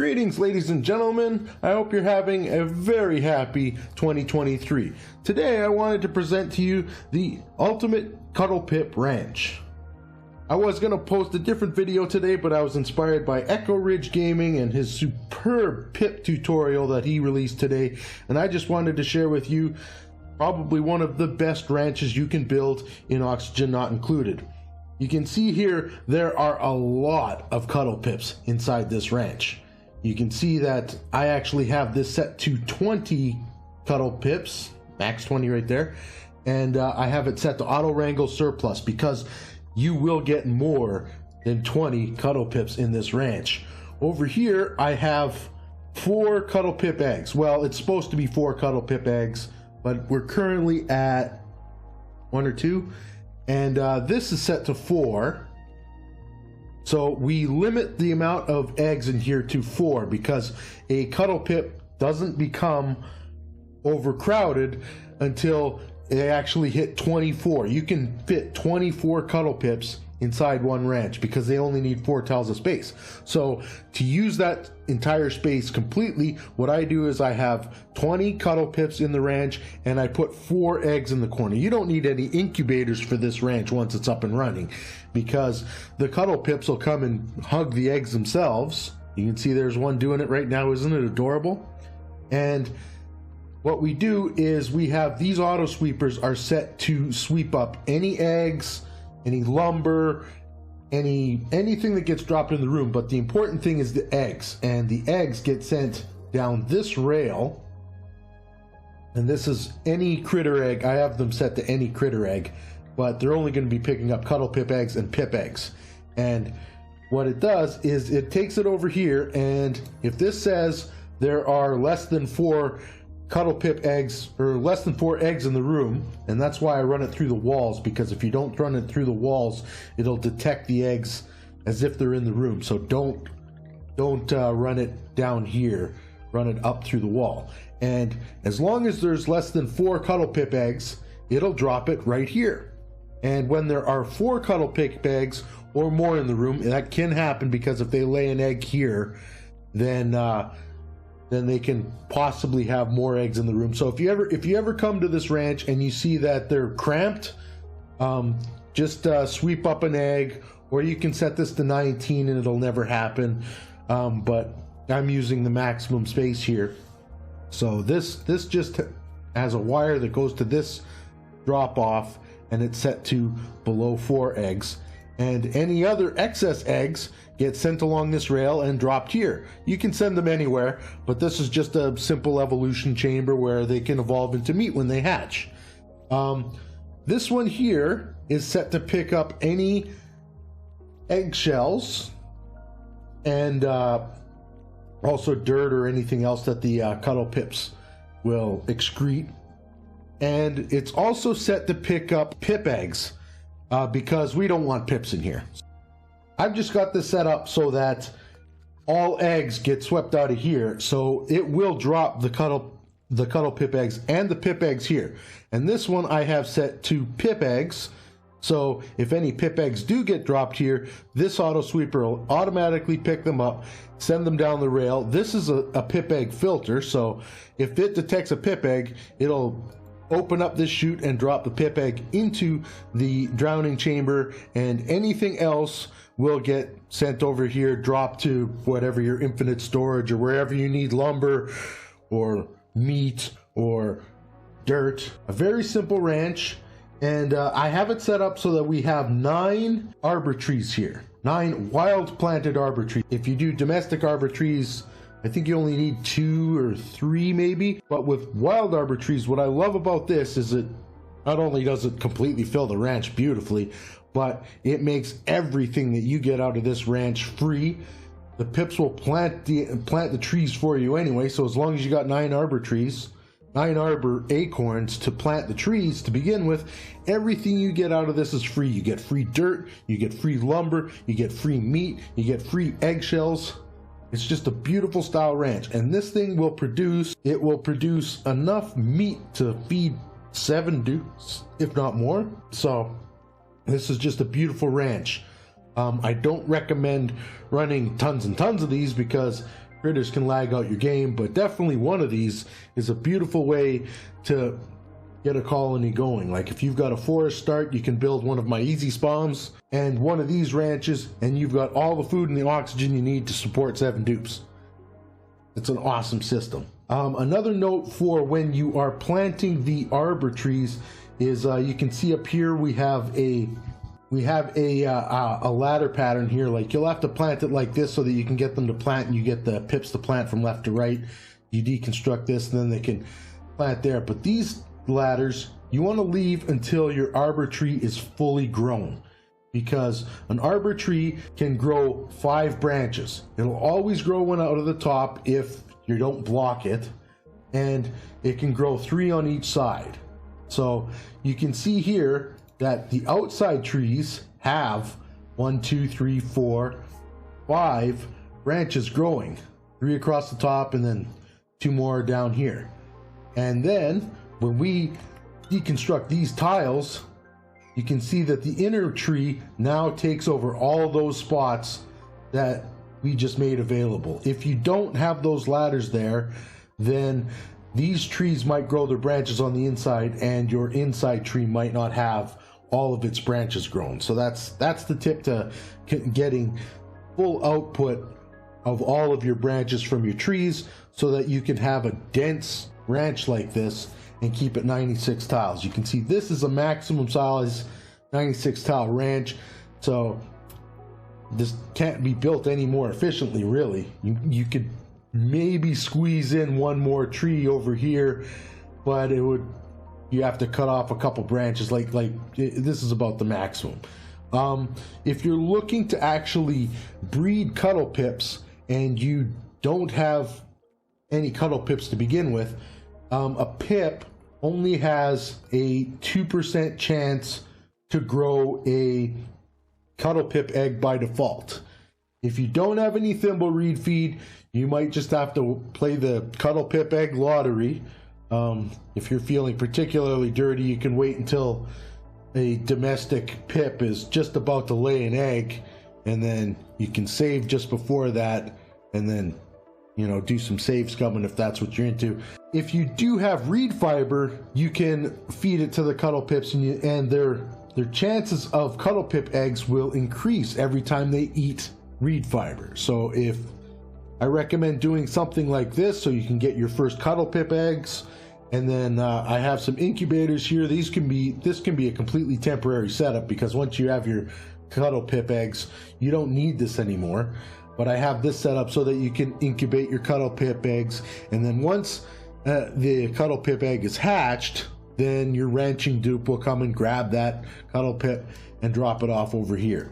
Greetings, ladies and gentlemen. I hope you're having a very happy 2023. Today I wanted to present to you the ultimate Cuddle Pip Ranch. I was going to post a different video today, but I was inspired by Echo Ridge Gaming and his superb pip tutorial that he released today, and I just wanted to share with you probably one of the best ranches you can build in Oxygen Not Included. You can see here there are a lot of Cuddle Pips inside this ranch. You can see that I actually have this set to 20 Cuddle Pips, max 20 right there, and I have it set to Auto Wrangle Surplus because you will get more than 20 Cuddle Pips in this ranch. Over here I have 4 Cuddle Pip eggs. Well, it's supposed to be 4 Cuddle Pip eggs, but we're currently at 1 or 2, and this is set to 4. So we limit the amount of eggs in here to 4 because a Cuddle Pip doesn't become overcrowded until they actually hit 24. You can fit 24 Cuddle Pips inside one ranch because they only need 4 tiles of space. So to use that entire space completely, what I do is I have 20 Cuddle Pips in the ranch and I put 4 eggs in the corner. You don't need any incubators for this ranch once it's up and running because the Cuddle Pips will come and hug the eggs themselves. You can see there's one doing it right now. Isn't it adorable? And what we do is we have these auto sweepers are set to sweep up any eggs, any lumber, anything that gets dropped in the room. But the important thing is the eggs, and the eggs get sent down this rail, and this is any critter egg. I have them set to any critter egg, but they're only going to be picking up Cuddle Pip eggs and Pip eggs. And what it does is it takes it over here, and if this says there are less than 4 Cuddle Pip eggs, or less than 4 eggs in the room, and that's why I run it through the walls, because if you don't run it through the walls, it'll detect the eggs as if they're in the room. So don't run it down here, run it up through the wall. And as long as there's less than 4 Cuddle Pip eggs, it'll drop it right here. And when there are 4 Cuddle Pip eggs or more in the room, that can happen because if they lay an egg here, then they can possibly have more eggs in the room. So if you ever come to this ranch and you see that they're cramped, just sweep up an egg, or you can set this to 19 and it'll never happen. But I'm using the maximum space here. So this just has a wire that goes to this drop off, and it's set to below 4 eggs. And any other excess eggs get sent along this rail and dropped here. You can send them anywhere, but this is just a simple evolution chamber where they can evolve into meat when they hatch. This one here is set to pick up any eggshells and also dirt or anything else that the Cuddle Pips will excrete. And it's also set to pick up Pip eggs because we don't want Pips in here. I've just got this set up so that all eggs get swept out of here, so it will drop the Cuddle Pip eggs and the Pip eggs here. And this one I have set to Pip eggs, so if any Pip eggs do get dropped here, this auto sweeper will automatically pick them up, send them down the rail. This is a Pip egg filter, so if it detects a Pip egg, it'll open up this chute and drop the Pip egg into the drowning chamber, and anything else will get sent over here, dropped to whatever your infinite storage or wherever you need lumber or meat or dirt. A very simple ranch, and I have it set up so that we have 9 arbor trees here, 9 wild planted arbor trees. If you do domestic arbor trees, I think you only need 2 or 3 maybe, but with wild arbor trees, what I love about this is it not only does it completely fill the ranch beautifully, but it makes everything that you get out of this ranch free. The Pips will plant the trees for you anyway, so as long as you got 9 arbor trees, 9 arbor acorns to plant the trees to begin with, everything you get out of this is free. You get free dirt, you get free lumber, you get free meat, you get free eggshells. It's just a beautiful style ranch, and this thing will produce enough meat to feed 7 dudes, if not more. So this is just a beautiful ranch. I don't recommend running tons and tons of these because critters can lag out your game, but definitely one of these is a beautiful way to get a colony going. Like if you've got a forest start, you can build one of my easy spawns and one of these ranches, and you've got all the food and the oxygen you need to support 7 dupes. It's an awesome system. Another note for when you are planting the arbor trees is you can see up here we have a ladder pattern here. Like you'll have to plant it like this so that you can get them to plant, and you get the pips to plant from left to right. You deconstruct this and then they can plant there. But these ladders you want to leave until your arbor tree is fully grown, because an arbor tree can grow 5 branches. It'll always grow one out of the top if you don't block it, and it can grow 3 on each side. So you can see here that the outside trees have 1, 2, 3, 4, 5 branches growing, 3 across the top and then 2 more down here. And then when we deconstruct these tiles, you can see that the inner tree now takes over all those spots that we just made available. If you don't have those ladders there, then these trees might grow their branches on the inside, and your inside tree might not have all of its branches grown. So that's the tip to getting full output of all of your branches from your trees, so that you can have a dense ranch like this and keep it 96 tiles. You can see this is a maximum size 96 tile ranch, so this can't be built any more efficiently, really. You could maybe squeeze in one more tree over here, but you have to cut off a couple branches. Like this is about the maximum. If you're looking to actually breed Cuddle Pips and you don't have any Cuddle Pips to begin with, a pip only has a 2% chance to grow a Cuddle Pip egg by default. If you don't have any thimble reed feed, you might just have to play the Cuddle Pip egg lottery. If you're feeling particularly dirty, you can wait until a domestic pip is just about to lay an egg, and then you can save just before that, and then, you know, do some save scumming if that's what you're into. If you do have reed fiber, you can feed it to the Cuddle Pips, and their chances of Cuddle Pip eggs will increase every time they eat reed fiber. So if I recommend doing something like this, so you can get your first Cuddle Pip eggs. And then I have some incubators here. This can be a completely temporary setup, because once you have your Cuddle Pip eggs, you don't need this anymore. But I have this set up so that you can incubate your Cuddle Pip eggs, and then once the Cuddle Pip egg is hatched, then your ranching dupe will come and grab that Cuddle Pip and drop it off over here.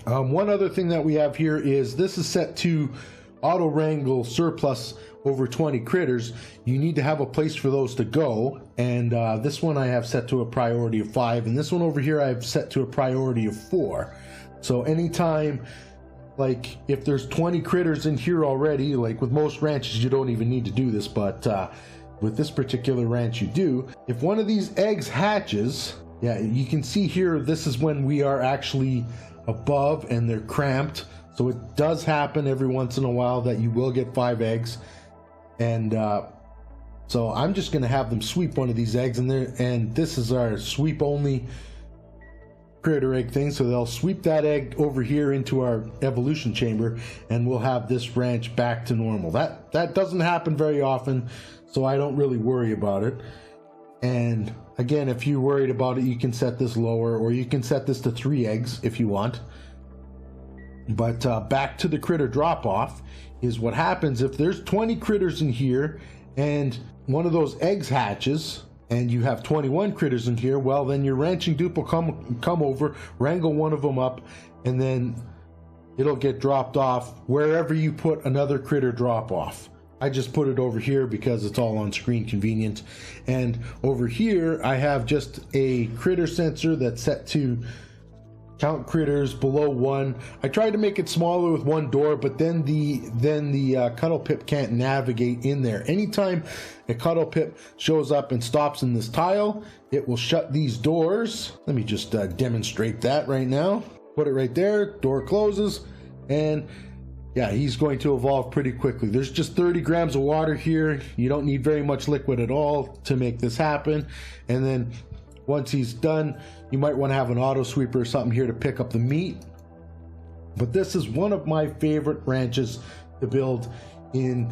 One other thing that we have here is this is set to auto wrangle surplus over 20 critters. You need to have a place for those to go, and this one I have set to a priority of 5, and this one over here I've set to a priority of 4. So anytime, like if there's 20 critters in here already, like with most ranches you don't even need to do this, but with this particular ranch you do. If one of these eggs hatches, yeah, you can see here, this is when we are actually above and they're cramped. So it does happen every once in a while that you will get 5 eggs. And so I'm just going to have them sweep one of these eggs in there, and this is our sweep only critter egg thing. So they'll sweep that egg over here into our evolution chamber, and we'll have this ranch back to normal. That doesn't happen very often, so I don't really worry about it. And again, if you're worried about it, you can set this lower, or you can set this to 3 eggs if you want. But back to the critter drop off is what happens if there's 20 critters in here and one of those eggs hatches and you have 21 critters in here. Well, then your ranching dupe will come over, wrangle one of them up, and then it'll get dropped off wherever you put another critter drop off. I just put it over here because it's all on screen convenient. And over here I have just a critter sensor that's set to count critters below 1. I tried to make it smaller with 1 door, but then the Cuddle Pip can't navigate in there. Anytime a Cuddle Pip shows up and stops in this tile, it will shut these doors. Let me just demonstrate that right now. Put it right there, door closes, and yeah, he's going to evolve pretty quickly. There's just 30 grams of water here. You don't need very much liquid at all to make this happen. And then once he's done, you might want to have an auto sweeper or something here to pick up the meat. But this is one of my favorite ranches to build in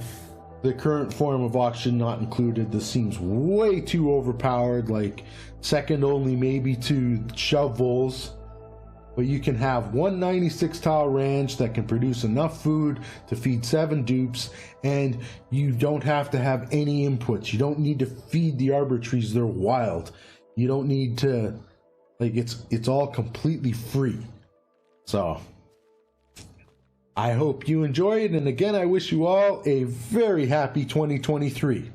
the current form of Oxygen Not Included. This seems way too overpowered, like second only maybe to Shovels. But you can have 196 tile ranch that can produce enough food to feed 7 dupes, and you don't have to have any inputs. You don't need to feed the arbor trees, they're wild. You don't need to, like, it's all completely free. So I hope you enjoy it, and again, I wish you all a very happy 2023.